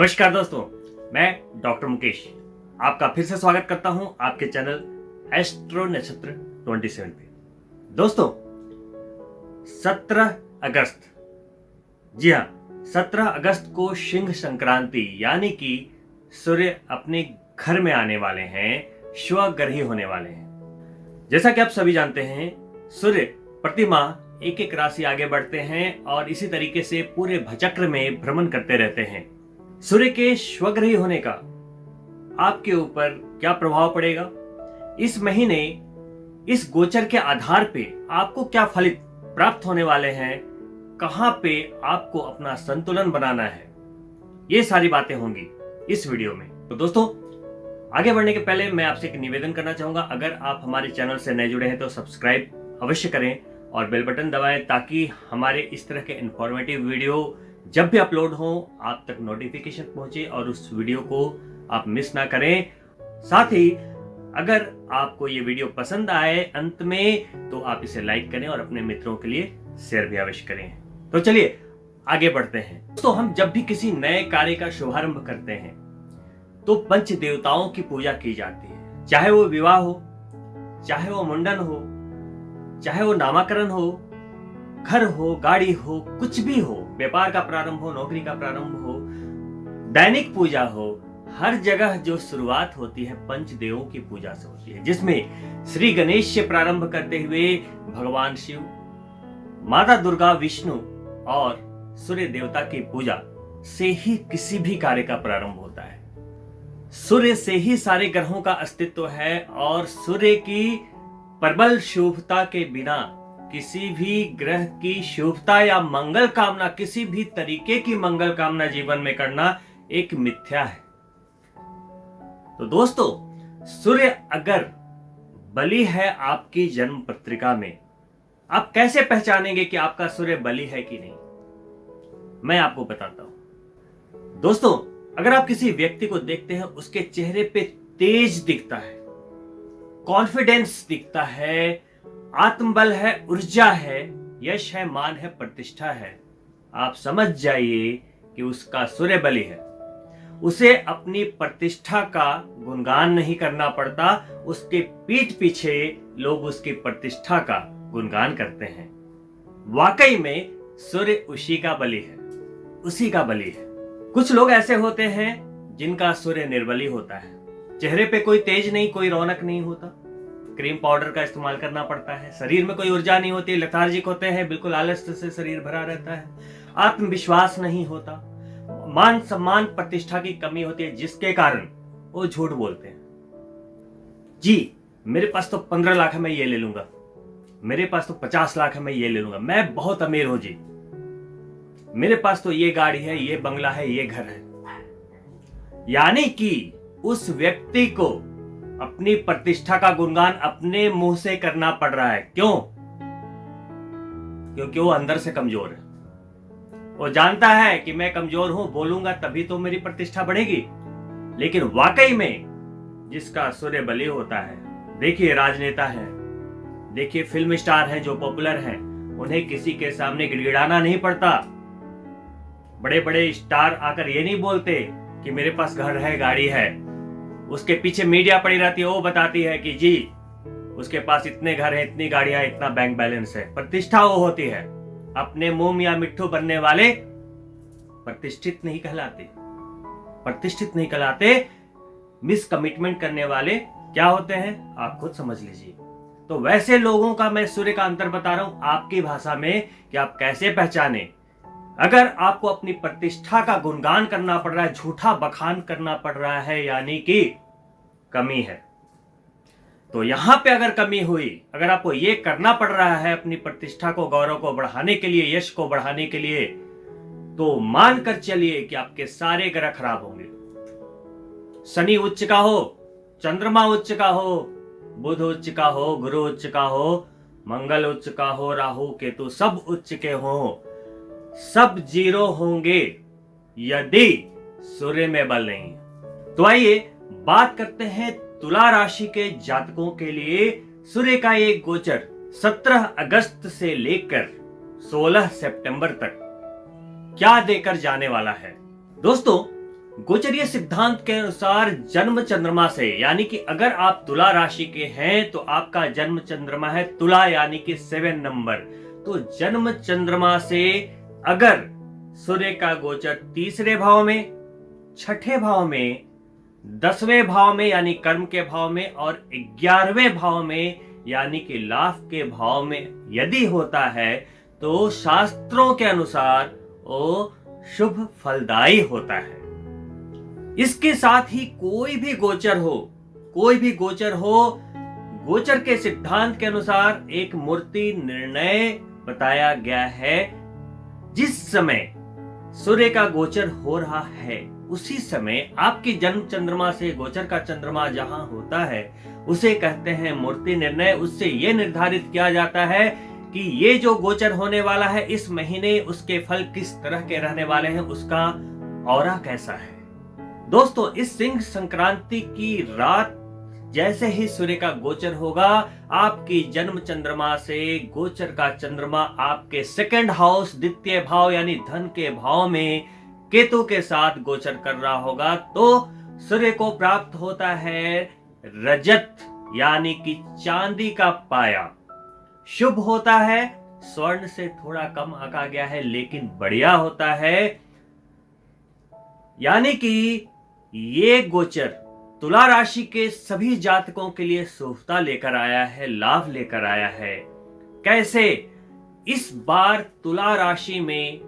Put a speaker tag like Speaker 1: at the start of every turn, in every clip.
Speaker 1: नमस्कार दोस्तों, मैं डॉक्टर मुकेश आपका फिर से स्वागत करता हूं आपके चैनल एस्ट्रो नक्षत्र 27 पे। दोस्तों 17 अगस्त, जी हाँ 17 अगस्त को सिंह संक्रांति यानी कि सूर्य अपने घर में आने वाले हैं, स्वग्रही होने वाले हैं। जैसा कि आप सभी जानते हैं, सूर्य प्रति माह एक एक राशि आगे बढ़ते हैं और इसी तरीके से पूरे भचक्र में भ्रमण करते रहते हैं। सूर्य के स्वग्रही होने का आपके ऊपर क्या प्रभाव पड़ेगा, इस महीने इस गोचर के आधार पे आपको क्या फलित प्राप्त होने वाले हैं, कहां पे आपको अपना संतुलन बनाना है, ये सारी बातें होंगी इस वीडियो में। तो दोस्तों आगे बढ़ने के पहले मैं आपसे एक निवेदन करना चाहूंगा, अगर आप हमारे चैनल से नए जुड़े हैं तो सब्सक्राइब अवश्य करें और बेल बटन दबाएं ताकि हमारे इस तरह के इंफॉर्मेटिव वीडियो जब भी अपलोड हो आप तक नोटिफिकेशन पहुंचे और उस वीडियो को आप मिस ना करें। साथ ही अगर आपको ये वीडियो पसंद आए अंत में तो आप इसे लाइक करें और अपने मित्रों के लिए शेयर भी अवश्य करें। तो चलिए आगे बढ़ते हैं। तो हम जब भी किसी नए कार्य का शुभारंभ करते हैं तो पंच देवताओं की पूजा की जाती है, चाहे वो विवाह हो, चाहे वो मुंडन हो, चाहे वो नामकरण हो, घर हो, गाड़ी हो, कुछ भी हो, व्यापार का प्रारंभ हो, नौकरी का प्रारंभ हो, दैनिक पूजा हो, हर जगह जो शुरुआत होती है पंचदेवों की पूजा से होती है, जिसमें श्री गणेश से प्रारंभ करते हुए भगवान शिव, माता दुर्गा, विष्णु और सूर्य देवता की पूजा से ही किसी भी कार्य का प्रारंभ होता है। सूर्य से ही सारे ग्रहों का अस्तित्व है और सूर्य की प्रबल शुभता के बिना किसी भी ग्रह की शुभता या मंगल कामना, किसी भी तरीके की मंगल कामना जीवन में करना एक मिथ्या है। तो दोस्तों सूर्य अगर बलि है आपकी जन्म पत्रिका में, आप कैसे पहचानेंगे कि आपका सूर्य बलि है कि नहीं, मैं आपको बताता हूं। दोस्तों अगर आप किसी व्यक्ति को देखते हैं, उसके चेहरे पे तेज दिखता है, कॉन्फिडेंस दिखता है, आत्मबल है, ऊर्जा है, यश है, मान है, प्रतिष्ठा है, आप समझ जाइए कि उसका सूर्य बलि है। उसे अपनी प्रतिष्ठा का गुणगान नहीं करना पड़ता, उसके पीठ पीछे लोग उसकी प्रतिष्ठा का गुणगान करते हैं। वाकई में सूर्य उसी का बलि है, उसी का बलि है। कुछ लोग ऐसे होते हैं जिनका सूर्य निर्बली होता है, चेहरे पे कोई तेज नहीं, कोई रौनक नहीं होता, क्रीम पाउडर का इस्तेमाल करना पड़ता है, शरीर में कोई ऊर्जा नहीं होती, लेथार्जिक होते हैं, बिल्कुल आलस्य से शरीर भरा रहता है, आत्मविश्वास नहीं होता, मान सम्मान प्रतिष्ठा की कमी होती है, जिसके कारण वो झूठ बोलते हैं। जी मेरे पास तो 15 लाख है, मैं ये ले लूंगा, मेरे पास तो 50 लाख है, मैं ये ले लूंगा, मैं बहुत अमीर हूं जी, मेरे पास तो ये गाड़ी है, ये बंगला है, ये घर है। यानी कि उस व्यक्ति को अपनी प्रतिष्ठा का गुणगान अपने मुंह से करना पड़ रहा है। क्यों? क्योंकि वो अंदर से कमजोर है। वो जानता है कि मैं कमजोर हूं, बोलूंगा तभी तो मेरी प्रतिष्ठा बढ़ेगी। लेकिन वाकई में जिसका सूर्य बलि होता है, देखिए राजनेता है, देखिए फिल्म स्टार हैं जो पॉपुलर हैं, उन्हें किसी के सामने गिड़गिड़ाना नहीं पड़ता। बड़े बड़े स्टार आकर ये नहीं बोलते कि मेरे पास घर है, गाड़ी है, उसके पीछे मीडिया पड़ी रहती है, वो बताती है कि जी उसके पास इतने घर हैं, इतनी गाड़ियां, इतना बैंक बैलेंस है। प्रतिष्ठा वो होती है। अपने मुंह या मिट्ठू बनने वाले प्रतिष्ठित नहीं कहलाते, प्रतिष्ठित नहीं कहलाते। मिस कमिटमेंट करने वाले क्या होते हैं आप खुद समझ लीजिए। तो वैसे लोगों का मैं सूर्य का अंतर बता रहा हूं आपकी भाषा में कि आप कैसे पहचाने। अगर आपको अपनी प्रतिष्ठा का गुणगान करना पड़ रहा है, झूठा बखान करना पड़ रहा है, यानी कि कमी है। तो यहां पे अगर कमी हुई, अगर आपको ये करना पड़ रहा है अपनी प्रतिष्ठा को, गौरव को बढ़ाने के लिए, यश को बढ़ाने के लिए, तो मानकर चलिए कि आपके सारे ग्रह खराब होंगे। शनि उच्च का हो, चंद्रमा उच्च का हो, बुध उच्च का हो, गुरु उच्च का हो, मंगल उच्च का हो, राहु केतु सब उच्च के हो, सब जीरो होंगे यदि सूर्य में बल नहीं। तो आइए बात करते हैं तुला राशि के जातकों के लिए सूर्य का एक गोचर 17 अगस्त से लेकर 16 सितंबर तक क्या देकर जाने वाला है। दोस्तों गोचरीय सिद्धांत के अनुसार जन्म चंद्रमा से, यानी कि अगर आप तुला राशि के हैं तो आपका जन्म चंद्रमा है तुला यानी कि 7 नंबर। तो जन्म चंद्रमा से अगर सूर्य का गोचर तीसरे भाव में, छठे भाव में, 10वें भाव में यानी कर्म के भाव में और 11वें भाव में यानी कि लाभ के भाव में यदि होता है तो शास्त्रों के अनुसार वो शुभ फलदायी होता है। इसके साथ ही कोई भी गोचर हो, गोचर के सिद्धांत के अनुसार एक मूर्ति निर्णय बताया गया है। जिस समय सूर्य का गोचर हो रहा है उसी समय आपकी जन्म चंद्रमा से गोचर का चंद्रमा जहां होता है उसे कहते हैं मूर्ति निर्णय। उससे यह निर्धारित किया जाता है कि ये जो गोचर होने वाला है इस महीने उसके फल किस तरह के रहने वाले हैं, उसका ऑरा कैसा है। दोस्तों, इस सिंह संक्रांति की रात जैसे ही सूर्य का गोचर होगा, आपकी जन्म चंद्रमा से गोचर का चंद्रमा आपके सेकंड हाउस, द्वितीय भाव यानी धन के भाव में केतु के साथ गोचर कर रहा होगा, तो सूर्य को प्राप्त होता है रजत यानी कि चांदी का पाया। शुभ होता है, स्वर्ण से थोड़ा कम आंका गया है लेकिन बढ़िया होता है। यानी कि ये गोचर तुला राशि के सभी जातकों के लिए शुभता लेकर आया है, लाभ लेकर आया है। कैसे? इस बार तुला राशि में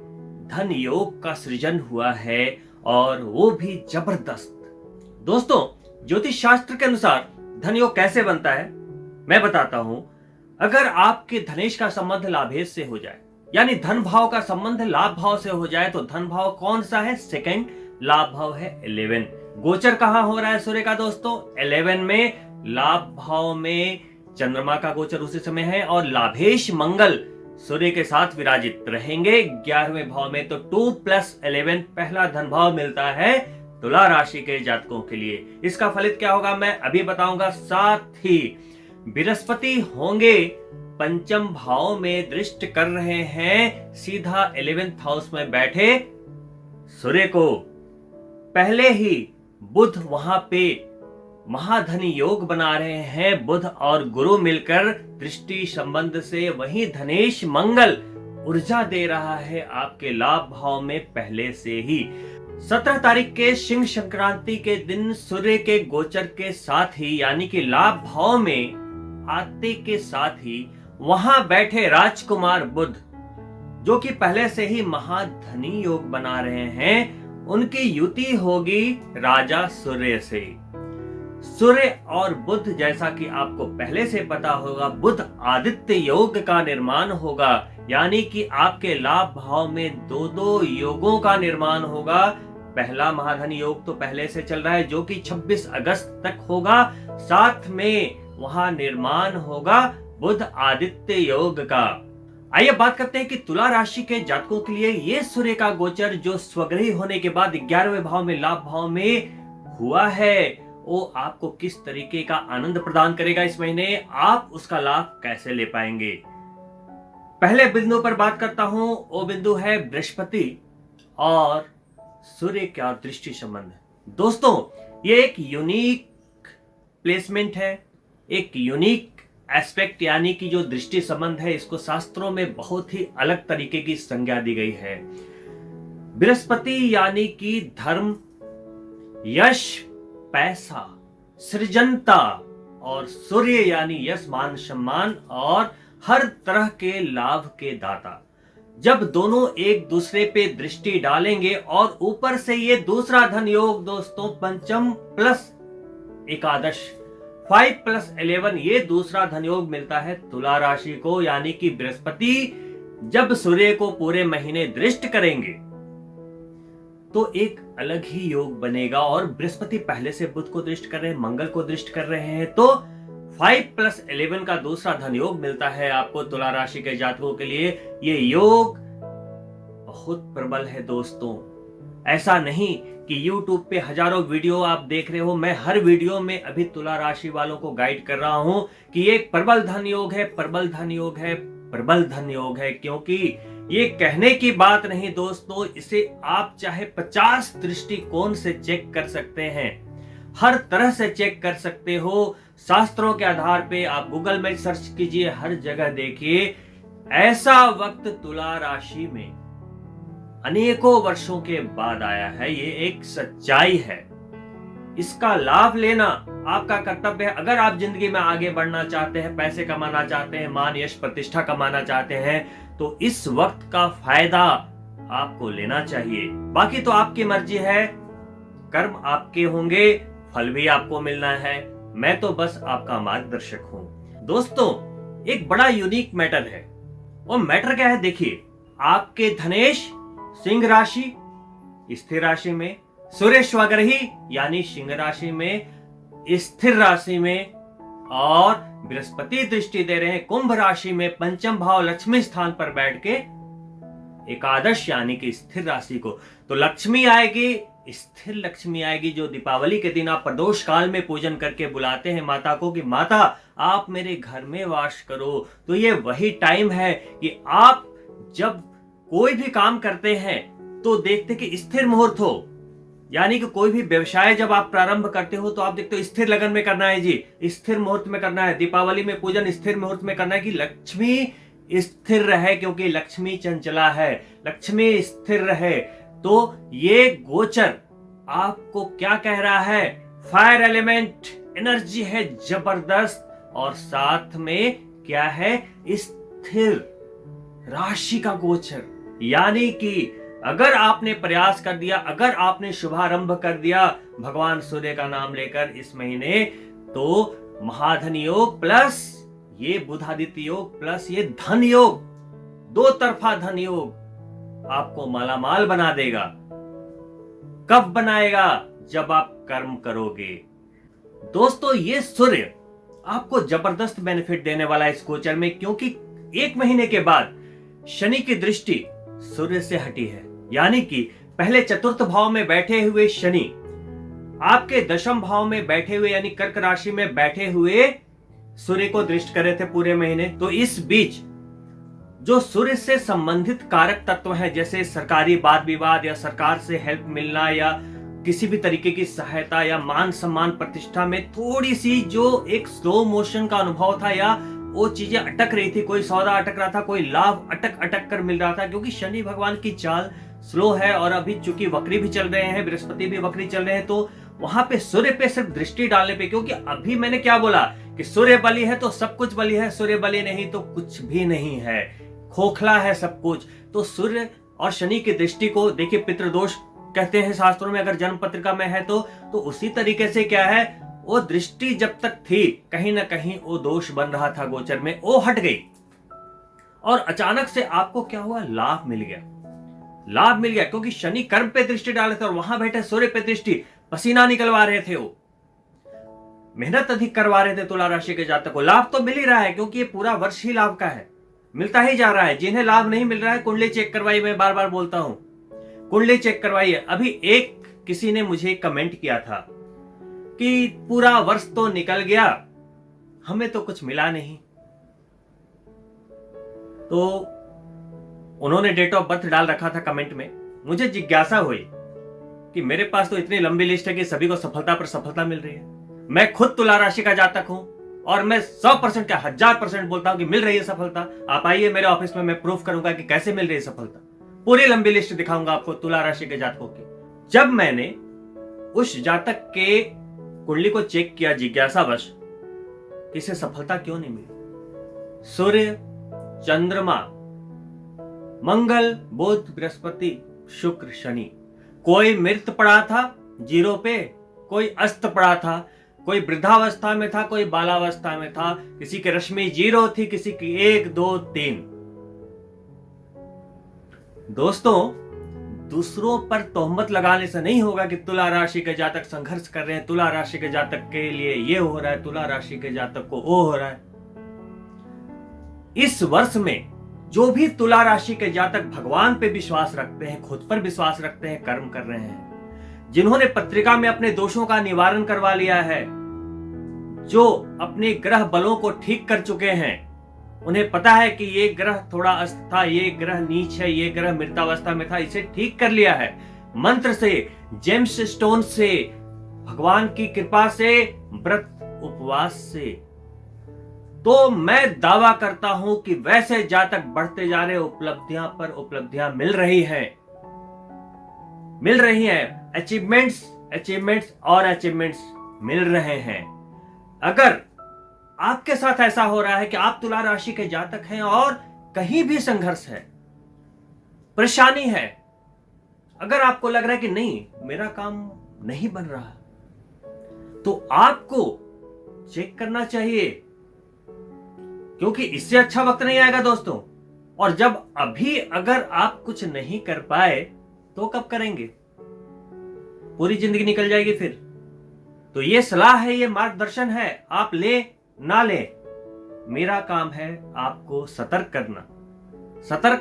Speaker 1: धन योग का सृजन हुआ है और वो भी जबरदस्त। दोस्तों, ज्योतिष शास्त्र के अनुसार धन योग कैसे बनता है मैं बताता हूं। अगर आपके धनेश का संबंध लाभेश से हो जाए, यानी धन भाव का संबंध लाभ भाव से हो जाए, तो धन भाव कौन सा है? सेकंड। लाभ भाव है 11। गोचर कहां हो रहा है सूर्य का दोस्तों? 11 में। लाभ भाव में चंद्रमा का गोचर उसी समय है और लाभेश मंगल सूर्य के साथ विराजित रहेंगे 11वें भाव में। तो 2 + 11 पहला धन भाव मिलता है तुला राशि के जातकों के लिए। इसका फलित क्या होगा मैं अभी बताऊंगा। साथ ही बृहस्पति होंगे पंचम भाव में दृष्टि कर रहे हैं, सीधा 11th हाउस में बैठे सूर्य को। पहले ही बुध वहां पे महाधनी योग बना रहे हैं। बुध और गुरु मिलकर दृष्टि संबंध से वही धनेश मंगल ऊर्जा दे रहा है आपके लाभ भाव में पहले से ही। 17 तारीख के सिंह संक्रांति के दिन सूर्य के गोचर के साथ ही, यानी कि लाभ भाव में आते के साथ ही वहां बैठे राजकुमार बुध, जो कि पहले से ही महाधनी योग बना रहे हैं, उनकी युति होगी राजा सूर्य से। सूर्य और बुध, जैसा कि आपको पहले से पता होगा, बुध आदित्य योग का निर्माण होगा, यानी कि आपके लाभ भाव में 2 योगों का निर्माण होगा। पहला महाधनी योग तो पहले से चल रहा है जो कि 26 अगस्त तक होगा। साथ में वहां निर्माण होगा बुध आदित्य योग का। आइए बात करते हैं कि तुला राशि के जातकों के लिए ये सूर्य का गोचर जो स्वग्रही होने के बाद 11वें भाव में लाभ भाव में हुआ है, वो आपको किस तरीके का आनंद प्रदान करेगा इस महीने, आप उसका लाभ कैसे ले पाएंगे। पहले बिंदु पर बात करता हूं, वो बिंदु है बृहस्पति और सूर्य का दृष्टि संबंध। दोस्तों, ये एक यूनिक प्लेसमेंट है, एक यूनिक एस्पेक्ट, यानी कि जो दृष्टि संबंध है, इसको शास्त्रों में बहुत ही अलग तरीके की संज्ञा दी गई है। बृहस्पति यानी कि धर्म, यश, पैसा, सृजनता, और सूर्य यानी यश, मान सम्मान और हर तरह के लाभ के दाता। जब दोनों एक दूसरे पे दृष्टि डालेंगे और ऊपर से ये दूसरा धन योग दोस्तों, पंचम प्लस एकादश, 5 + 11, ये दूसरा धन योग मिलता है तुला राशि को। यानी कि बृहस्पति जब सूर्य को पूरे महीने दृष्ट करेंगे तो एक अलग ही योग बनेगा। और बृहस्पति पहले से बुध को दृष्ट कर रहे हैं, मंगल को दृष्ट कर रहे हैं, तो 5 + 11 का दूसरा धन योग मिलता है आपको तुला राशि के जातकों के लिए। ये योग बहुत प्रबल है दोस्तों। ऐसा नहीं कि YouTube पे हजारों वीडियो आप देख रहे हो, मैं हर वीडियो में अभी तुला राशि वालों को गाइड कर रहा हूं कि एक प्रबल धन योग है, प्रबल धन योग है, प्रबल धन योग है, क्योंकि ये कहने की बात नहीं दोस्तों, इसे आप चाहे 50 दृष्टिकोण से चेक कर सकते हैं, हर तरह से चेक कर सकते हो। शास्त्रों के आधार पे आप गूगल में सर्च कीजिए, हर जगह देखिए। ऐसा वक्त तुला राशि में अनेकों वर्षों के बाद आया है, ये एक सच्चाई है। इसका लाभ लेना आपका कर्तव्य है। अगर आप जिंदगी में आगे बढ़ना चाहते हैं, पैसे कमाना चाहते हैं, मान यश प्रतिष्ठा कमाना चाहते हैं, तो इस वक्त का फायदा आपको लेना चाहिए। बाकी तो आपकी मर्जी है, कर्म आपके होंगे, फल भी आपको मिलना है। मैं तो बस आपका मार्गदर्शक हूं। दोस्तों, एक बड़ा यूनिक मैटर है। वो मैटर क्या है देखिए, आपके धनेश सिंह राशि, स्थिर राशि में, सूर्य स्वग्रही यानी सिंह राशि में, स्थिर राशि में, और बृहस्पति दृष्टि दे रहे हैं कुंभ राशि में, पंचम भाव लक्ष्मी स्थान पर बैठ के एकादश यानी कि स्थिर राशि को। तो लक्ष्मी आएगी, स्थिर लक्ष्मी आएगी, जो दीपावली के दिन आप प्रदोष काल में पूजन करके बुलाते हैं माता को कि माता आप मेरे घर में वास करो। तो ये वही टाइम है कि आप जब कोई भी काम करते हैं तो देखते कि स्थिर मुहूर्त हो, यानी कि कोई भी व्यवसाय जब आप प्रारंभ करते हो तो आप देखते हो स्थिर लगन में करना है जी, स्थिर मुहूर्त में करना है। दीपावली में पूजन स्थिर मुहूर्त में करना है कि लक्ष्मी स्थिर रहे, क्योंकि लक्ष्मी चंचला है, लक्ष्मी स्थिर रहे। तो ये गोचर आपको क्या कह रहा है? फायर एलिमेंट एनर्जी है जबरदस्त, और साथ में क्या है? स्थिर राशि का गोचर। यानी कि अगर आपने प्रयास कर दिया, अगर आपने शुभारंभ कर दिया भगवान सूर्य का नाम लेकर इस महीने, तो महाधन योग प्लस ये बुधादित्य योग प्लस ये धन योग, दो तरफा धन योग आपको मालामाल बना देगा। कब बनाएगा? जब आप कर्म करोगे। दोस्तों, ये सूर्य आपको जबरदस्त बेनिफिट देने वाला है इस गोचर में, क्योंकि एक महीने के बाद शनि की दृष्टि सूर्य से हटी है। यानी कि पहले चतुर्थ भाव में बैठे हुए शनि आपके दशम भाव में बैठे हुए यानी कर्क राशि में बैठे हुए सूर्य को दृष्ट कर रहे थे पूरे महीने। तो इस बीच जो सूर्य से संबंधित कारक तत्व है, जैसे सरकारी वाद विवाद या सरकार से हेल्प मिलना या किसी भी तरीके की सहायता या मान सम्मान प्रतिष्ठा में थोड़ी सी जो एक स्लो मोशन का अनुभव था, या वो चीजें अटक रही थी, कोई सौदा अटक रहा था, कोई लाभ अटक अटक कर मिल रहा था, क्योंकि शनि भगवान की चाल स्लो है और अभी चूंकि वक्री भी चल रहे हैं, बृहस्पति भी वक्री चल रहे हैं, तो वहां पे सूर्य पे सिर्फ दृष्टि डालने पे, क्योंकि अभी मैंने क्या बोला कि सूर्य बली है तो सब कुछ बली है, सूर्य बली नहीं तो कुछ भी नहीं है, खोखला है सब कुछ। तो सूर्य और शनि की दृष्टि को देखिए, पितृदोष कहते हैं शास्त्रों में, अगर जन्म पत्रिका में है तो उसी तरीके से क्या है, वो दृष्टि जब तक थी कहीं ना कहीं वो दोष बन रहा था गोचर में, वो हट गई और अचानक से आपको क्या हुआ? लाभ मिल गया। लाभ मिल गया क्योंकि शनि कर्म पे दृष्टि डाले थे और वहां बैठे सूर्य पे दृष्टि, पसीना निकलवा रहे थे, वो मेहनत अधिक करवा रहे थे तुला राशि के जातक को। लाभ तो मिल ही रहा है क्योंकि ये पूरा वर्ष ही लाभ का है, मिलता ही जा रहा है। जिन्हें लाभ नहीं मिल रहा है कुंडली चेक करवाइए, मैं बार बार बोलता हूं, कुंडली चेक करवाइए। अभी एक किसी ने मुझे कमेंट किया था कि पूरा वर्ष तो निकल गया, हमें तो कुछ मिला नहीं। तो उन्होंने डेट ऑफ बर्थ डाल रखा था कमेंट में। मुझे जिज्ञासा हुई कि मेरे पास तो इतनी लंबी लिस्ट है कि सभी को सफलता पर सफलता मिल रही है। मैं खुद तुला राशि का जातक हूं और मैं 100% क्या 1000% बोलता हूं कि मिल रही है सफलता। आप आइए मेरे ऑफिस में, मैं प्रूफ करूंगा कि कैसे मिल रही है सफलता। पूरी लंबी लिस्ट दिखाऊंगा आपको तुला राशि के जातकों की। जब मैंने उस जातक के कुंडली को चेक किया जिज्ञासावश, इसे सफलता क्यों नहीं मिली? सूर्य, चंद्रमा, मंगल, बुध, बृहस्पति, शुक्र, शनि, कोई मृत पड़ा था जीरो पे, कोई अस्त पड़ा था, कोई वृद्धावस्था में था, कोई बालावस्था में था, किसी की रश्मि जीरो थी, किसी की 1 2 3। दोस्तों, दूसरों पर तोहमत लगाने से नहीं होगा कि तुला राशि के जातक संघर्ष कर रहे हैं, तुला राशि के जातक के लिए ये हो रहा है, तुला राशि के जातक को वो हो रहा है। इस वर्ष में जो भी तुला राशि के जातक भगवान पे विश्वास रखते हैं, खुद पर विश्वास रखते हैं, कर्म कर रहे हैं, जिन्होंने पत्रिका में अपने दोषों का निवारण करवा लिया है, जो अपने ग्रह बलों को ठीक कर चुके हैं, उन्हें पता है कि ये ग्रह थोड़ा अस्त था, ये ग्रह नीच है, ये ग्रह मृतावस्था में था, इसे ठीक कर लिया है मंत्र से, जेम्स स्टोन से, भगवान की कृपा से, व्रत उपवास से। तो मैं दावा करता हूं कि वैसे जातक बढ़ते जा रहे, उपलब्धियां पर उपलब्धियां मिल रही हैं, अचीवमेंट्स और अचीवमेंट्स मिल रहे हैं। अगर आपके साथ ऐसा हो रहा है कि आप तुला राशि के जातक हैं और कहीं भी संघर्ष है, परेशानी है, अगर आपको लग रहा है कि नहीं मेरा काम नहीं बन रहा, तो आपको चेक करना चाहिए, क्योंकि इससे अच्छा वक्त नहीं आएगा दोस्तों। और जब अभी अगर आप कुछ नहीं कर पाए तो कब करेंगे? पूरी जिंदगी निकल जाएगी फिर। तो ये सलाह है, ये मार्गदर्शन है, आप ले ना ले, मेरा काम है आपको सतर्क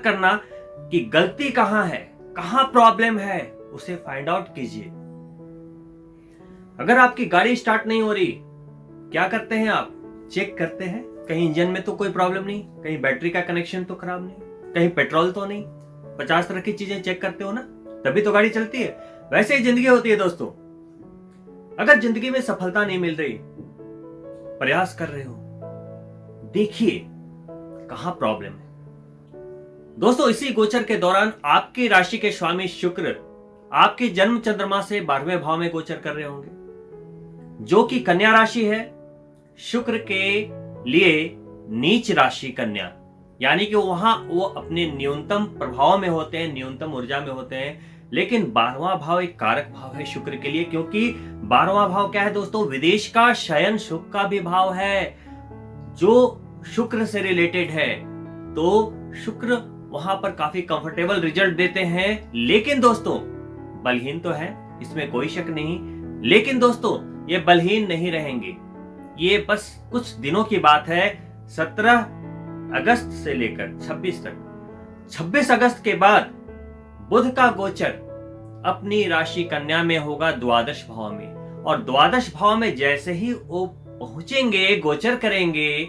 Speaker 1: करना कि गलती कहां है, कहां प्रॉब्लम है, उसे फाइंड आउट कीजिए। अगर आपकी गाड़ी स्टार्ट नहीं हो रही, क्या करते हैं आप? चेक करते हैं कहीं इंजन में तो कोई प्रॉब्लम नहीं, कहीं बैटरी का कनेक्शन तो खराब नहीं, कहीं पेट्रोल तो नहीं, 50 तरह की चीजें चेक करते हो ना, तभी तो गाड़ी चलती है। वैसे ही जिंदगी होती है दोस्तों। अगर जिंदगी में सफलता नहीं मिल रही, प्रयास कर रहे हो, देखिए कहां प्रॉब्लम है। दोस्तों, इसी गोचर के दौरान आपकी राशि के स्वामी शुक्र आपके जन्म चंद्रमा से 12वें भाव में गोचर कर रहे होंगे, जो कि कन्या राशि है। शुक्र के लिए नीच राशि कन्या, यानी कि वहां वो अपने न्यूनतम प्रभाव में होते हैं, न्यूनतम ऊर्जा में होते हैं। लेकिन 12वां भाव एक कारक भाव है शुक्र के लिए, क्योंकि 12वां भाव क्या है दोस्तों? विदेश का शयन सुख का भी भाव है, जो शुक्र से रिलेटेड है। तो शुक्र वहां पर काफी कंफर्टेबल रिजल्ट देते हैं। लेकिन दोस्तों, बलहीन तो है, इसमें कोई शक नहीं। लेकिन दोस्तों, ये बलहीन नहीं रहेंगे, ये बस कुछ दिनों की बात है। 17 अगस्त से लेकर 26 तक, 26 अगस्त के बाद बुध का गोचर अपनी राशि कन्या में होगा, द्वादश भाव में। और द्वादश भाव में जैसे ही वो पहुंचेंगे, गोचर करेंगे,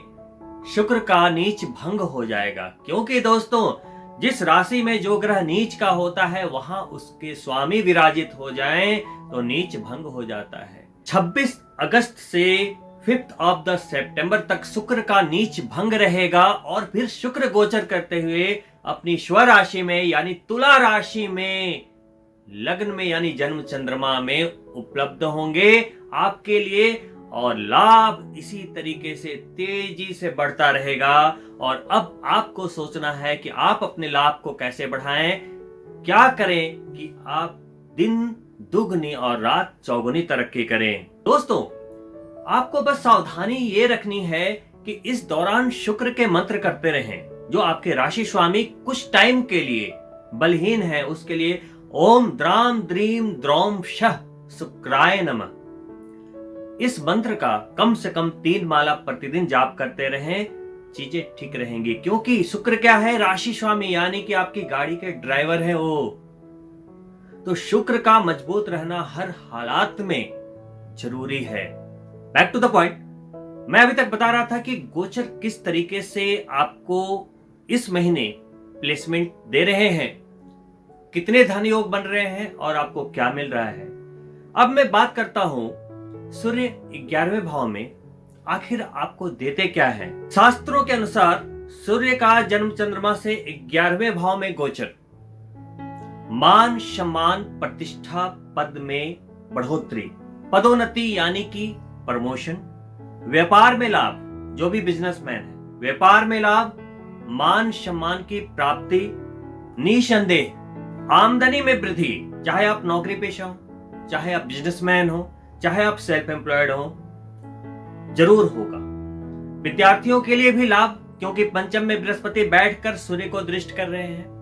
Speaker 1: शुक्र का नीच भंग हो जाएगा। क्योंकि दोस्तों, जिस राशि में जो ग्रह नीच का होता है, वहां उसके स्वामी विराजित हो जाएं तो नीच भंग हो जाता है। 26 अगस्त से 5 ऑफ द सितंबर तक शुक्र का नीच भंग रहेगा, और फिर शुक्र गोचर करते हुए अपनी स्व राशि में यानी तुला राशि में, लग्न में यानी जन्म चंद्रमा में उपलब्ध होंगे आपके लिए। और लाभ इसी तरीके से तेजी से बढ़ता रहेगा। और अब आपको सोचना है कि आप अपने लाभ को कैसे बढ़ाएं, क्या करें कि आप दिन दुगनी और रात चौगुनी तरक्की करें। दोस्तों, आपको बस सावधानी ये रखनी है कि इस दौरान शुक्र के मंत्र करते रहें, जो आपके राशि स्वामी कुछ टाइम के लिए बलहीन है, उसके लिए ओम द्राम द्रीम द्रौम शह शुक्राय नमः, इस मंत्र का कम से कम 3 माला प्रतिदिन जाप करते रहें, चीजें ठीक रहेंगी। क्योंकि शुक्र क्या है? राशि स्वामी, यानी कि आपकी गाड़ी के ड्राइवर है वो। तो शुक्र का मजबूत रहना हर हालात में जरूरी है। बैक टू द पॉइंट, मैं अभी तक बता रहा था कि गोचर किस तरीके से आपको इस महीने प्लेसमेंट दे रहे हैं, कितने धन योग बन रहे हैं और आपको क्या मिल रहा है। अब मैं बात करता हूं सूर्य 11वें भाव में आखिर आपको देते क्या है। शास्त्रों के अनुसार सूर्य का जन्म चंद्रमा से 11वें भाव में गोचर मान सम्मान प्रतिष्ठा पद में बढ़ोतरी, पदोन्नति यानी कि प्रमोशन, व्यापार में लाभ, जो भी बिजनेसमैन है व्यापार में लाभ, मान सम्मान की प्राप्ति, निसंदेह आमदनी में वृद्धि, चाहे आप नौकरी पेशा हो, चाहे आप बिजनेसमैन हो, चाहे आप सेल्फ एम्प्लॉयड हो, जरूर होगा। विद्यार्थियों के लिए भी लाभ, क्योंकि पंचम में बृहस्पति बैठकर सूर्य को दृष्ट कर रहे हैं।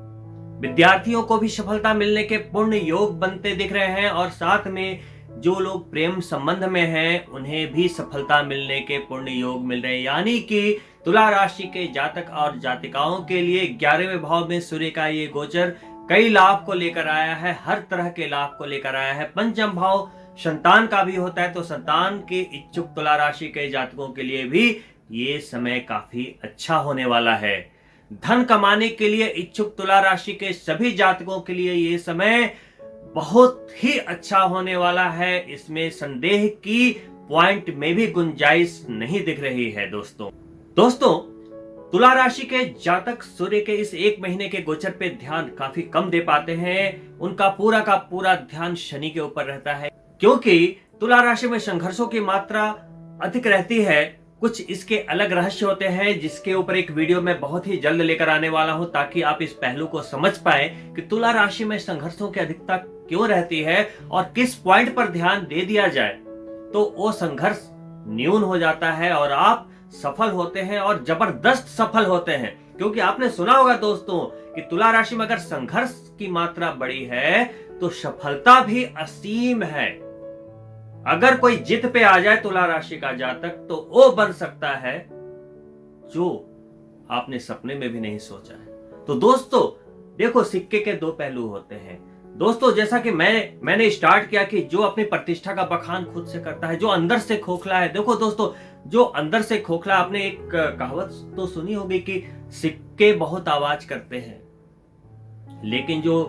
Speaker 1: विद्यार्थियों को भी सफलता मिलने के पूर्ण योग बनते दिख रहे हैं। और साथ में जो लोग प्रेम संबंध में हैं, उन्हें भी सफलता मिलने के पूर्ण योग मिल रहे हैं। यानी कि तुला राशि के जातक और जातिकाओं के लिए 11वें भाव में सूर्य का ये गोचर कई लाभ को लेकर आया है, हर तरह के लाभ को लेकर आया है। पंचम भाव संतान का भी होता है, तो संतान के इच्छुक तुला राशि के जातकों के लिए भी ये समय काफी अच्छा होने वाला है। धन कमाने के लिए इच्छुक तुला राशि के सभी जातकों के लिए ये समय बहुत ही अच्छा होने वाला है। इसमें संदेह की पॉइंट में भी गुंजाइश नहीं दिख रही है। दोस्तों तुला राशि के जातक सूर्य के इस एक महीने के गोचर पे ध्यान काफी कम दे पाते हैं। उनका पूरा का पूरा ध्यान शनि के ऊपर रहता है, क्योंकि तुला राशि में संघर्षों की मात्रा अधिक रहती है। कुछ इसके अलग रहस्य होते हैं, जिसके ऊपर एक वीडियो में बहुत ही जल्द लेकर आने वाला हूं, ताकि आप इस पहलू को समझ पाए कि तुला राशि में संघर्षों की अधिकता क्यों रहती है और किस पॉइंट पर ध्यान दे दिया जाए तो वो संघर्ष न्यून हो जाता है और आप सफल होते हैं और जबरदस्त सफल होते हैं। क्योंकि आपने सुना होगा दोस्तों कि तुला राशि में अगर संघर्ष की मात्रा बड़ी है तो सफलता भी असीम है। अगर कोई जिद पे आ जाए तुला राशि का जातक तो वो बन सकता है जो आपने सपने में भी नहीं सोचा है। तो दोस्तों देखो, सिक्के के दो पहलू होते हैं। दोस्तों जैसा कि मैंने स्टार्ट किया कि जो अपनी प्रतिष्ठा का बखान खुद से करता है, जो अंदर से खोखला है। देखो दोस्तों, जो अंदर से खोखला, आपने एक कहावत तो सुनी होगी कि सिक्के बहुत आवाज करते हैं लेकिन जो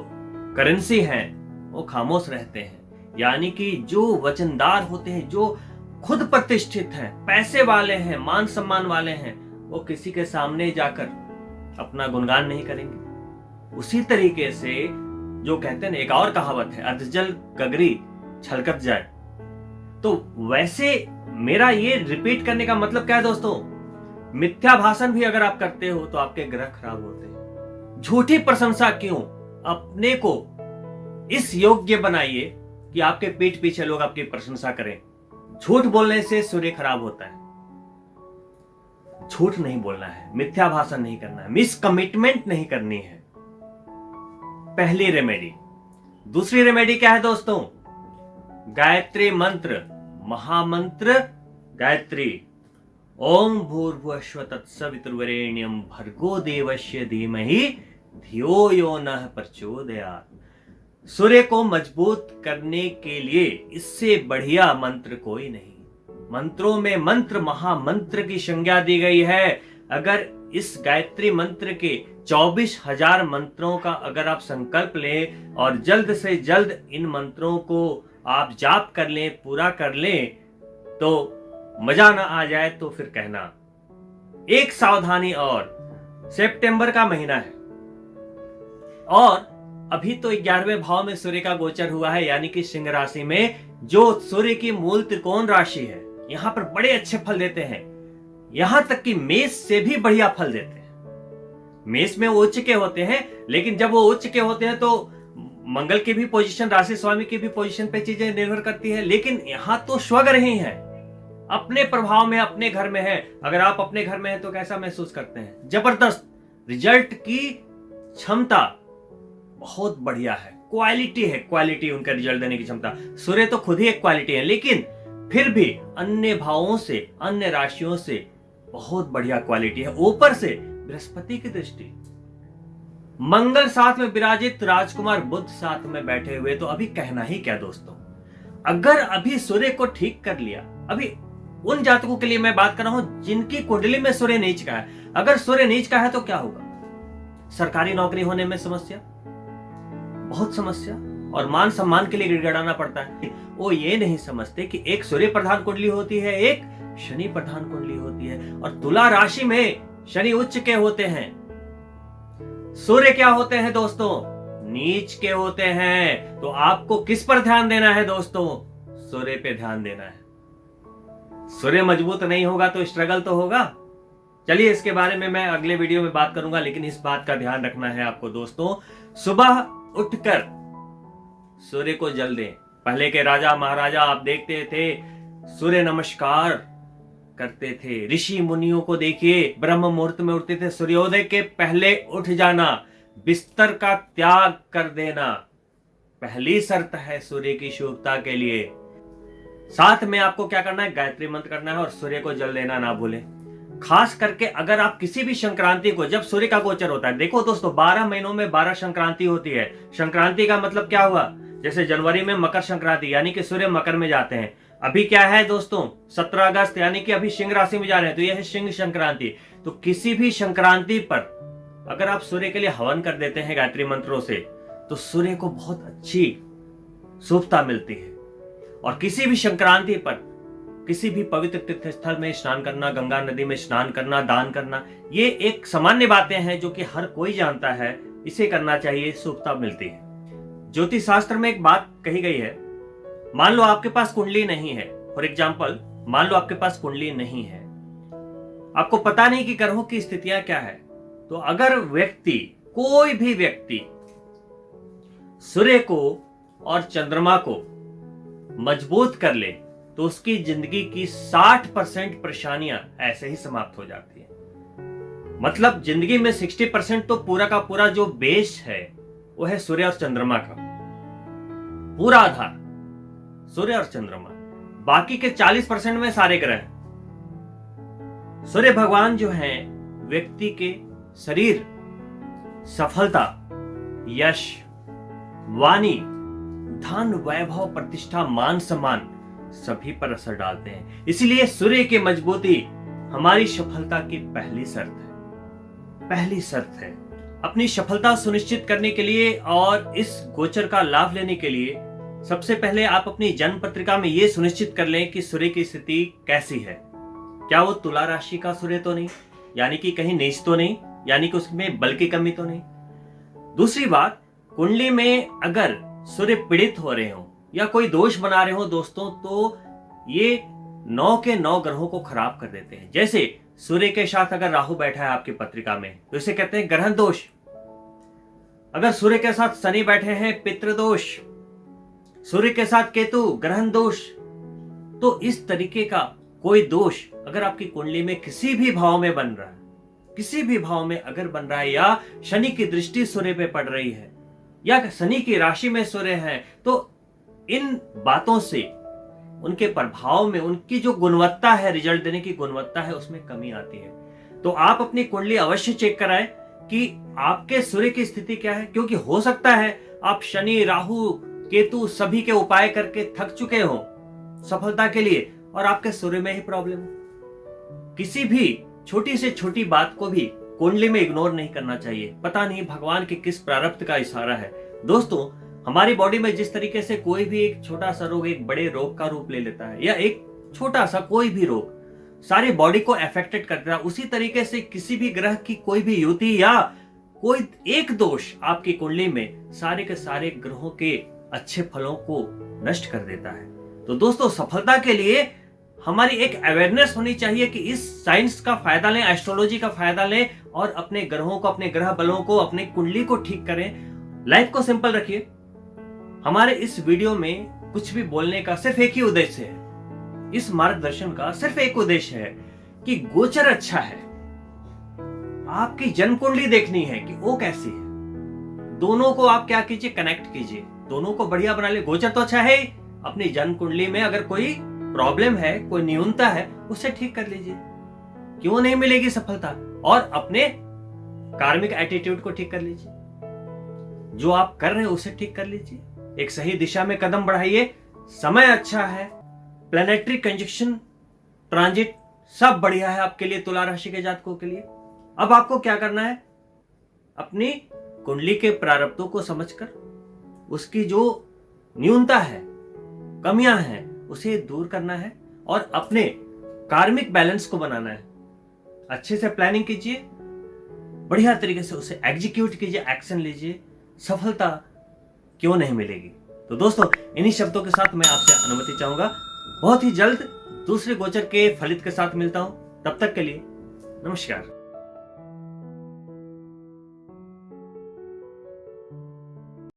Speaker 1: करेंसी है वो खामोश रहते हैं। यानी कि जो वचनदार होते हैं, जो खुद प्रतिष्ठित हैं, पैसे वाले हैं, मान सम्मान वाले हैं, वो किसी के सामने जाकर अपना गुणगान नहीं करेंगे। उसी तरीके से जो कहते हैं, एक और कहावत है, अधजल गगरी छलकत जाए। तो वैसे मेरा ये रिपीट करने का मतलब क्या है दोस्तों, मिथ्या भाषण भी अगर आप करते हो तो आपके ग्रह खराब होते हैं। झूठी प्रशंसा क्यों, अपने को इस योग्य बनाइए कि आपके पीठ पीछे लोग आपकी प्रशंसा करें। झूठ बोलने से सूर्य खराब होता है। झूठ नहीं बोलना है, मिथ्या भाषण नहीं करना है, मिस कमिटमेंट नहीं करनी है। पहली रेमेडी। दूसरी रेमेडी क्या है दोस्तों, गायत्री मंत्र, महामंत्र गायत्री। ओम भूर्भुवस्सुः तत्सवितुर्वरेण्यं भर्गो देवस्य धीमहि धियो यो नः प्रचोदयात्। सूर्य को मजबूत करने के लिए इससे बढ़िया मंत्र कोई नहीं। मंत्रों में मंत्र महामंत्र की संज्ञा दी गई है। अगर इस गायत्री मंत्र के 24,000 मंत्रों का अगर आप संकल्प लें और जल्द से जल्द इन मंत्रों को आप जाप कर लें, पूरा कर लें, तो मजा ना आ जाए तो फिर कहना। एक सावधानी और, सितंबर का महीना है और अभी तो 11वें भाव में सूर्य का गोचर हुआ है, यानी कि सिंह राशि में, जो सूर्य की मूल त्रिकोण राशि है। यहां पर बड़े अच्छे फल देते हैं, यहां तक कि मेष से भी बढ़िया फल देते हैं। मेष में वो उच्च के होते हैं, लेकिन जब वो उच्च के होते हैं तो मंगल की भी पोजीशन, राशि स्वामी की भी पोजीशन पे चीजें निर्भर करती है। लेकिन यहां तो स्वग्रह ही है, अपने प्रभाव में, अपने घर में है। अगर आप अपने घर में हैं तो कैसा महसूस करते हैं, जबरदस्त रिजल्ट की क्षमता बहुत बढ़िया है, क्वालिटी है, क्वालिटी उनका रिजल्ट देने की क्षमता। सूर्य तो खुद ही एक क्वालिटी है, लेकिन फिर भी अन्य भावों से, अन्य राशियों से बहुत बढ़िया क्वालिटी है। ऊपर से बृहस्पति की दृष्टि, मंगल साथ में विराजित, राजकुमार बुध साथ में बैठे हुए, तो अभी कहना ही क्या दोस्तों। अगर अभी सूर्य को ठीक कर लिया, अभी उन जातकों के लिए मैं बात कर रहा हूं जिनकी कुंडली में सूर्य नीच का है। अगर सूर्य नीच का है तो क्या होगा, सरकारी नौकरी होने में समस्या, बहुत समस्या, और मान सम्मान के लिए गिड़गिड़ाना पड़ता है। वो ये नहीं समझते कि एक सूर्य प्रधान कुंडली होती है, एक शनि प्रधान कुंडली होती है, और तुला राशि में शनि उच्च के होते हैं, सूर्य क्या होते हैं दोस्तों, नीच के होते हैं। तो आपको किस पर ध्यान देना है दोस्तों, सूर्य पे ध्यान देना है। सूर्य मजबूत नहीं होगा तो स्ट्रगल तो होगा। चलिए इसके बारे में मैं अगले वीडियो में बात करूंगा, लेकिन इस बात का ध्यान रखना है आपको दोस्तों, सुबह उठकर सूर्य को जल दें। पहले के राजा महाराजा आप देखते थे सूर्य नमस्कार करते थे। ऋषि मुनियों को देखिए, ब्रह्म मुहूर्त में उठते थे, सूर्योदय के पहले उठ जाना, बिस्तर का त्याग कर देना पहली शर्त है सूर्य की शुभता के लिए। साथ में आपको क्या करना है, गायत्री मंत्र करना है और सूर्य को जल देना ना भूलें। खास करके अगर आप किसी भी संक्रांति को, जब सूर्य का गोचर होता है, देखो दोस्तों 12 महीनों में 12 संक्रांति होती है। संक्रांति का मतलब क्या हुआ, जैसे जनवरी में मकर संक्रांति, यानी कि सूर्य मकर में जाते हैं। अभी क्या है दोस्तों, 17 अगस्त, यानी कि अभी सिंह राशि में जा रहे हैं, तो यह है सिंह संक्रांति। तो किसी भी संक्रांति पर अगर आप सूर्य के लिए हवन कर देते हैं गायत्री मंत्रों से, तो सूर्य को बहुत अच्छी शुभता मिलती है। और किसी भी संक्रांति पर किसी भी पवित्र तीर्थ स्थल में स्नान करना, गंगा नदी में स्नान करना, दान करना, ये एक सामान्य बातें हैं जो कि हर कोई जानता है। इसे करना चाहिए, शुभता मिलती है। ज्योतिष शास्त्र में एक बात कही गई है, मान लो आपके पास कुंडली नहीं है, फॉर एग्जाम्पल मान लो आपके पास कुंडली नहीं है, आपको पता नहीं कि ग्रहों की स्थितियां क्या है, तो अगर व्यक्ति, कोई भी व्यक्ति सूर्य को और चंद्रमा को मजबूत कर ले, तो उसकी जिंदगी की 60% परेशानियां ऐसे ही समाप्त हो जाती है। मतलब जिंदगी में 60% तो पूरा का पूरा जो बेस है वो है सूर्य और चंद्रमा का, पूरा आधार सूर्य और चंद्रमा। बाकी के 40% में सारे ग्रह। सूर्य भगवान जो हैं व्यक्ति के शरीर, सफलता, यश, वाणी, धन, वैभव, प्रतिष्ठा, मान सम्मान सभी पर असर डालते हैं। इसीलिए सूर्य की मजबूती हमारी सफलता की पहली शर्त है। अपनी सफलता सुनिश्चित करने के लिए और इस गोचर का लाभ लेने के लिए सबसे पहले आप अपनी जन्म पत्रिका में यह सुनिश्चित कर लें कि सूर्य की स्थिति कैसी है। क्या वो तुला राशि का सूर्य तो नहीं, यानी कि कहीं नीच तो नहीं, यानी कि उसमें बल की कमी तो नहीं। दूसरी बात, कुंडली में अगर सूर्य पीड़ित हो रहे हो या कोई दोष बना रहे हो दोस्तों, तो ये 9 के 9 ग्रहों को खराब कर देते हैं। जैसे सूर्य के साथ अगर राहु बैठा है आपकी पत्रिका में, तो इसे कहते हैं ग्रहण दोष। अगर सूर्य के साथ शनि बैठे हैं, पितृदोष। सूर्य के साथ केतु, ग्रहण दोष। तो इस तरीके का कोई दोष अगर आपकी कुंडली में किसी भी भाव में बन रहा है, किसी भी भाव में अगर बन रहा है, या शनि की दृष्टि सूर्य पे पड़ रही है, या शनि की राशि में सूर्य है, तो इन बातों से, उनके प्रभाव में, उनकी जो गुणवत्ता है, रिजल्ट देने की गुणवत्ता है, उसमें कमी आती है। तो आप अपनी कुंडली अवश्य चेक कराएं कि आपके सूर्य की स्थिति क्या है, क्योंकि हो सकता है आप शनि, राहु, केतु सभी के उपाय करके थक चुके हो सफलता के लिए, और आपके सूर्य में ही प्रॉब्लम हो। किसी भी छोटी से छोटी बात को भी कुंडली में इग्नोर नहीं करना चाहिए। पता नहीं भगवान के किस प्रारब्ध का इशारा है। दोस्तों, हमारी बॉडी में जिस तरीके से कोई भी एक छोटा सा रोग एक बड़े रोग का रूप ले लेता है, या एक छोटा सा कोई भी रोग सारी बॉडी को अफेक्टेड करता है, उसी तरीके से किसी भी ग्रह की कोई भी युति या कोई एक दोष आपकी कुंडली में सारे के सारे ग्रहों के अच्छे फलों को नष्ट कर देता है। तो दोस्तों, सफलता के लिए हमारी एक अवेयरनेस होनी चाहिए कि इस साइंस का फायदा लें, एस्ट्रोलॉजी का फायदा लें, और अपने ग्रहों को, अपने ग्रह बलों को, अपने कुंडली को ठीक करें। लाइफ को सिंपल रखिए। हमारे इस वीडियो में कुछ भी बोलने का सिर्फ एक ही उद्देश्य है, इस मार्गदर्शन का सिर्फ एक उद्देश्य है कि गोचर अच्छा है, आपकी जन्म कुंडली देखनी है कि वो कैसी है। दोनों को आप क्या कीजिए, कनेक्ट कीजिए, दोनों को बढ़िया बना ले। गोचर तो अच्छा है, अपनी जन्म कुंडली में अगर कोई प्रॉब्लम है, कोई न्यूनता है, उसे ठीक कर लीजिए। क्यों नहीं मिलेगी सफलता? और अपने कार्मिक एटीट्यूड को ठीक कर लीजिए, जो आप कर रहे हैं उसे ठीक कर लीजिए, एक सही दिशा में कदम बढ़ाइए। समय अच्छा है, प्लैनेटरी कंजक्शन, ट्रांजिट सब बढ़िया है आपके लिए, तुला राशि के जातकों के लिए। अब आपको क्या करना है, अपनी कुंडली के प्रारब्धों को समझकर उसकी जो न्यूनता है, कमियां हैं, उसे दूर करना है और अपने कार्मिक बैलेंस को बनाना है। अच्छे से प्लानिंग कीजिए, बढ़िया तरीके से उसे एग्जीक्यूट कीजिए, एक्शन लीजिए, सफलता क्यों नहीं मिलेगी। तो दोस्तों, इन्हीं शब्दों के साथ मैं आपसे अनुमति चाहूंगा। बहुत ही जल्द दूसरे गोचर के फलित के साथ मिलता हूं। तब तक के लिए नमस्कार।